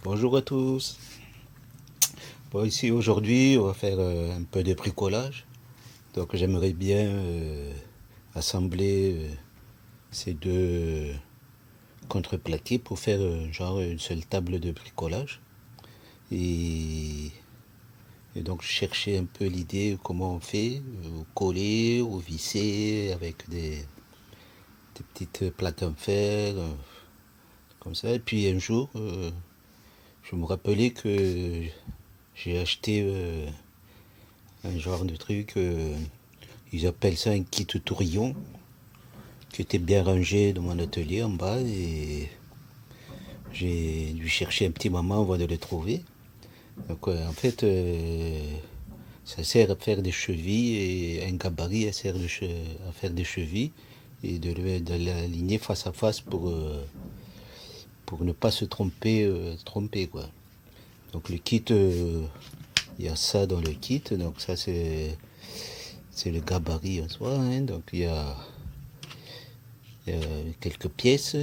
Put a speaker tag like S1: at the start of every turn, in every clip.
S1: Bonjour à tous. Bon, ici aujourd'hui, on va faire un peu de bricolage. Donc j'aimerais bien assembler ces deux contreplaqués pour faire genre une seule table de bricolage. Et, et donc je cherchais un peu l'idée comment on fait, coller ou visser avec des petites plaques en fer, comme ça. Et puis un jour, je me rappelais que j'ai acheté un genre de truc. Ils appellent ça un kit tourillon qui était bien rangé dans mon atelier en bas et j'ai dû chercher un petit moment avant de le trouver. Donc en fait, ça sert à faire des chevilles et un gabarit à, à faire des chevilles et de l'aligner face à face pour ne pas se tromper quoi. Donc le kit, il y a ça dans le kit, donc ça c'est le gabarit en soi, hein. Donc il y a quelques pièces.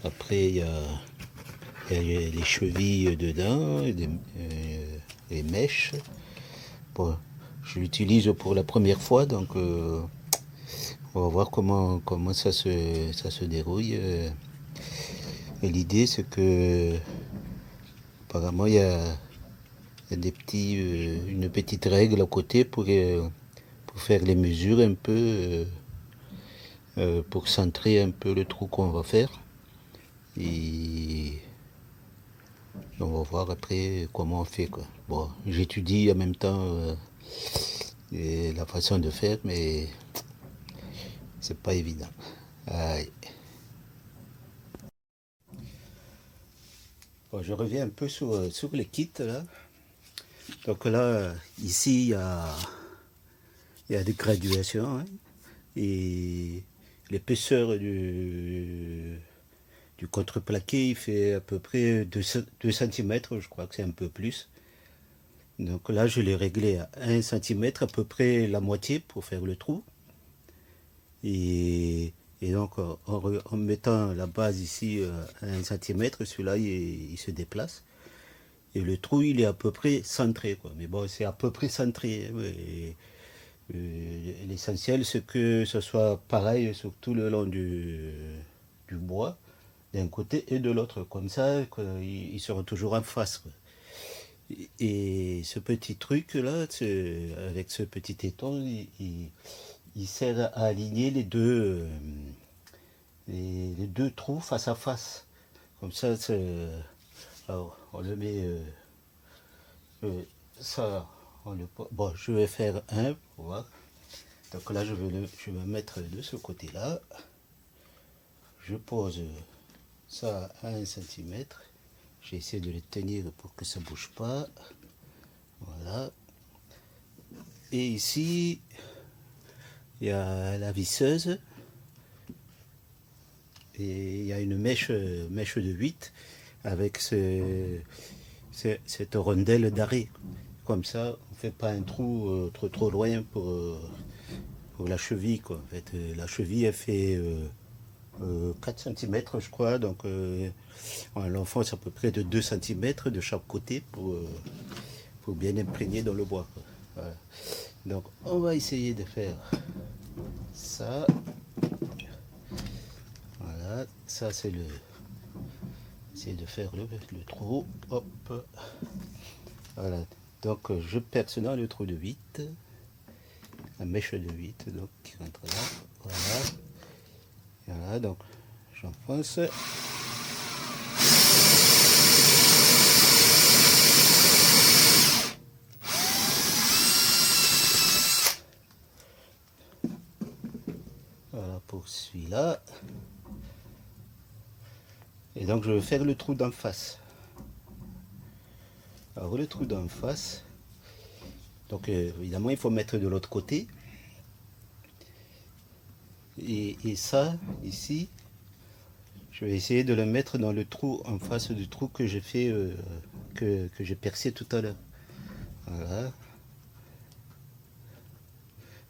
S1: Après, il y a les chevilles dedans, les mèches. Bon, je l'utilise pour la première fois, donc on va voir comment ça se déroule. Et l'idée, c'est que apparemment, il y a une petite règle à côté pour faire les mesures un peu, pour centrer un peu le trou qu'on va faire. Et on va voir après comment on fait quoi. Bon, j'étudie en même temps la façon de faire, mais c'est pas évident. Aïe. Bon, je reviens un peu sur les kits là. Donc là, ici, il y a des graduations, hein, et l'épaisseur du contreplaqué, il fait à peu près 2 cm, je crois que c'est un peu plus. Donc là, je l'ai réglé à 1 cm, à peu près la moitié pour faire le trou. Et, et donc, en mettant la base ici à 1 cm, celui-là, il se déplace. Et le trou, il est à peu près centré, quoi. Mais bon, c'est à peu près centré, hein. L'essentiel, c'est que ce soit pareil sur tout le long du bois, d'un côté et de l'autre. Comme ça, ils seront toujours en face, quoi. Et ce petit truc-là, avec ce petit éton, il sert à aligner les deux trous face à face. Comme ça, alors, on le met ça. Bon, je vais faire un pour voir. Donc là, je vais mettre de ce côté-là. Je pose ça à 1 cm. J'essaie de le tenir pour que ça ne bouge pas. Voilà. Et ici, il y a la visseuse. Et il y a une mèche de 8 avec cette rondelle d'arrêt. Comme ça, on ne fait pas un trou trop loin pour la cheville, quoi. En fait, la cheville, elle fait 4 cm, je crois. Donc, on l'enfonce à peu près de 2 cm de chaque côté pour bien imprégner dans le bois, quoi. Voilà. Donc, on va essayer de faire ça. Voilà, ça c'est le. Essayer de faire le trou. Hop. Voilà. Donc, je perce dans le trou de 8. La mèche de 8, donc, qui rentre là. Voilà. Voilà, donc, j'enfonce. Voilà pour celui-là. Et donc je vais faire le trou d'en face. Alors le trou d'en face, donc évidemment il faut mettre de l'autre côté. Et ça, ici, je vais essayer de le mettre dans le trou en face du trou que j'ai fait, que j'ai percé tout à l'heure. Voilà.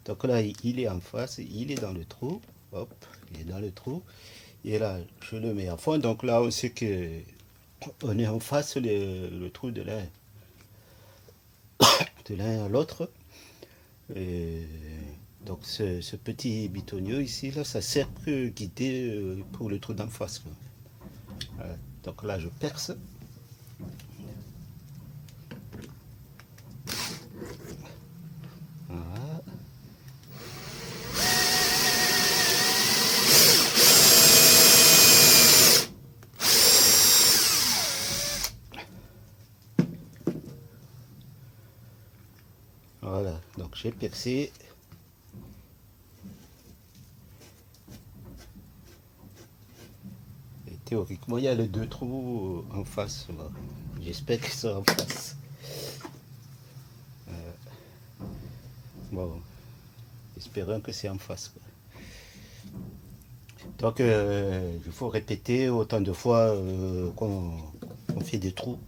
S1: Donc là, il est en face, il est dans le trou. Hop, il est dans le trou. Et là, je le mets à fond. Donc là, on sait que on est en face le trou de l'un à l'autre. Et donc ce petit bitonio ici, là, ça sert que guider pour le trou d'en face, quoi. Voilà. Donc là, je perce. Voilà. Voilà, donc j'ai percé. Et théoriquement, il y a les deux trous en face. Voilà. J'espère qu'ils sont en face. Bon, espérons que c'est en face, quoi. Donc, il faut répéter autant de fois qu'on fait des trous.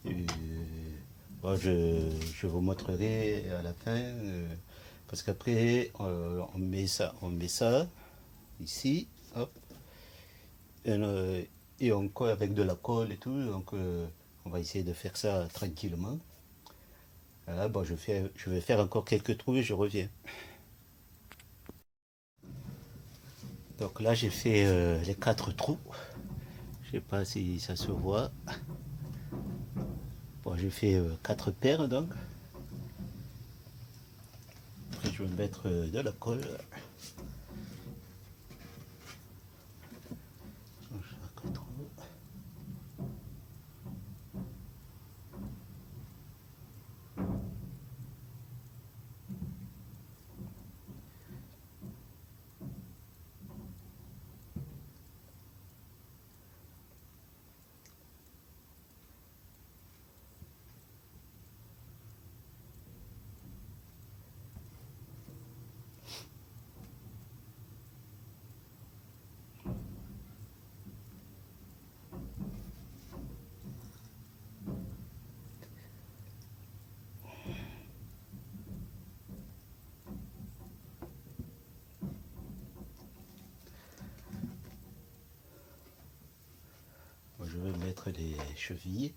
S1: Et, bon, je vous montrerai à la fin, parce qu'après, on met ça ici, hop, et on colle avec de la colle et tout. Donc, on va essayer de faire ça tranquillement. Voilà, bon, je vais faire encore quelques trous et je reviens. Donc là, j'ai fait les 4 trous. Je sais pas si ça se voit. Bon, j'ai fait 4 paires donc. Après, je vais mettre de la colle sur chaque trou. Bon, je vais mettre les chevilles.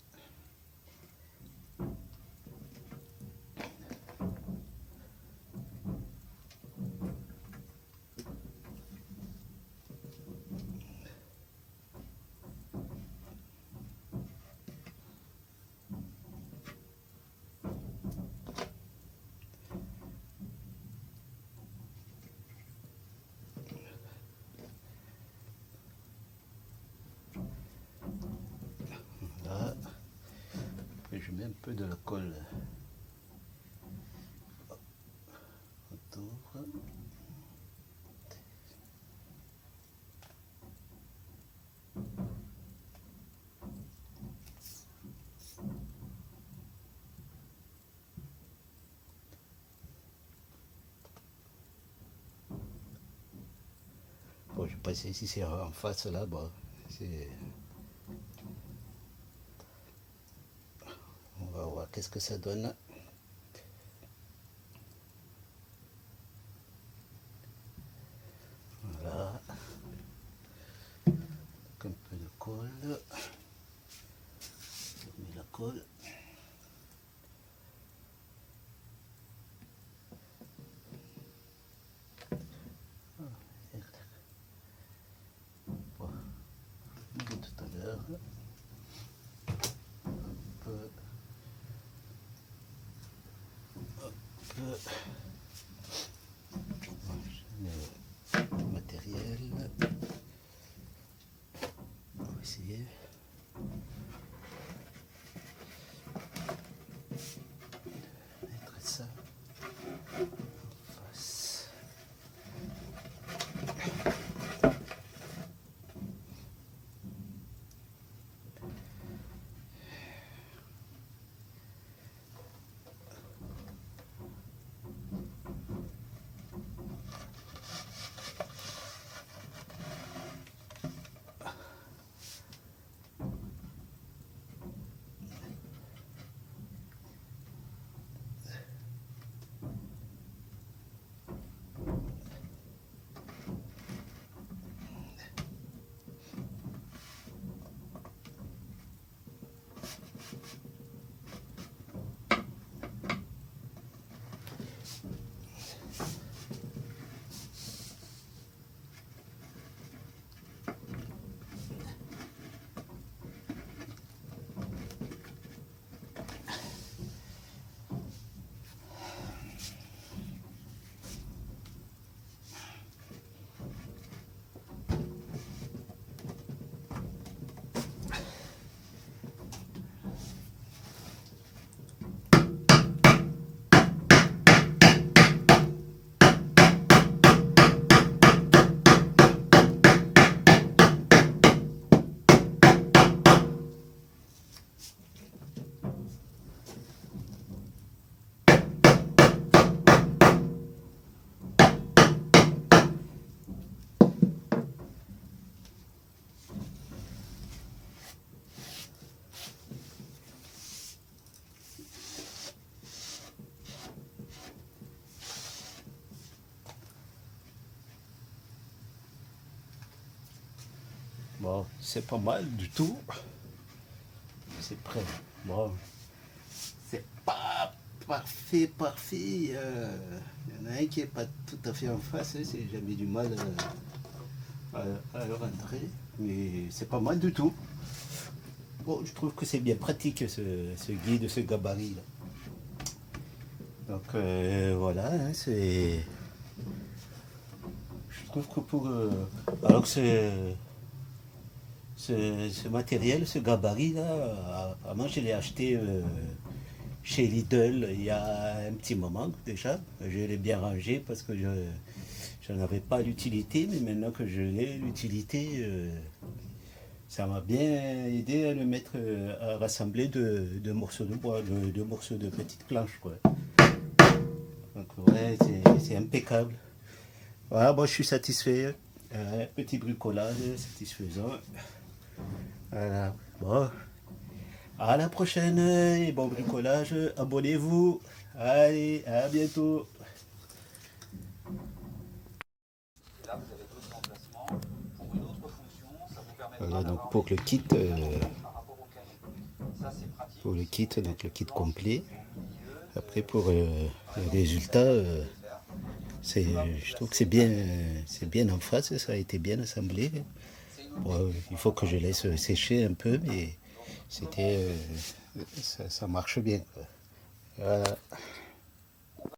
S1: Là, et je mets un peu de la colle autour. Bon, je vais passer ici, c'est en face là, bon, on va voir qu'est-ce que ça donne. Voilà, donc un peu de colle. Je mets la colle. Bon, comme tout à l'heure, un peu, je mets le matériel. On va essayer. Mettre ça en face. Bon, c'est pas mal du tout. C'est prêt. Bon, c'est pas parfait, parfait. Il y en a un qui est pas tout à fait en face. Hein, j'ai mis du mal à le rentrer. Mais c'est pas mal du tout. Bon, je trouve que c'est bien pratique ce guide, ce gabarit là. Donc voilà, hein, c'est. Je trouve que pour. Alors que ce matériel, ce gabarit là, moi je l'ai acheté chez Lidl il y a un petit moment déjà. Je l'ai bien rangé parce que je n'en avais pas l'utilité, mais maintenant que je l'ai l'utilité, ça m'a bien aidé à le mettre, à rassembler deux morceaux de bois, deux morceaux de petites planches, quoi. Donc ouais, c'est impeccable. Voilà, moi je suis satisfait. Petit bricolage satisfaisant. Voilà. Bon, à la prochaine et bon bricolage. Abonnez-vous. Allez, à bientôt. Voilà donc pour le kit, donc le kit complet. Après pour le résultat, je trouve que c'est bien en face, ça a été bien assemblé. Bon, il faut que je laisse sécher un peu, mais ça marche bien, quoi. Voilà.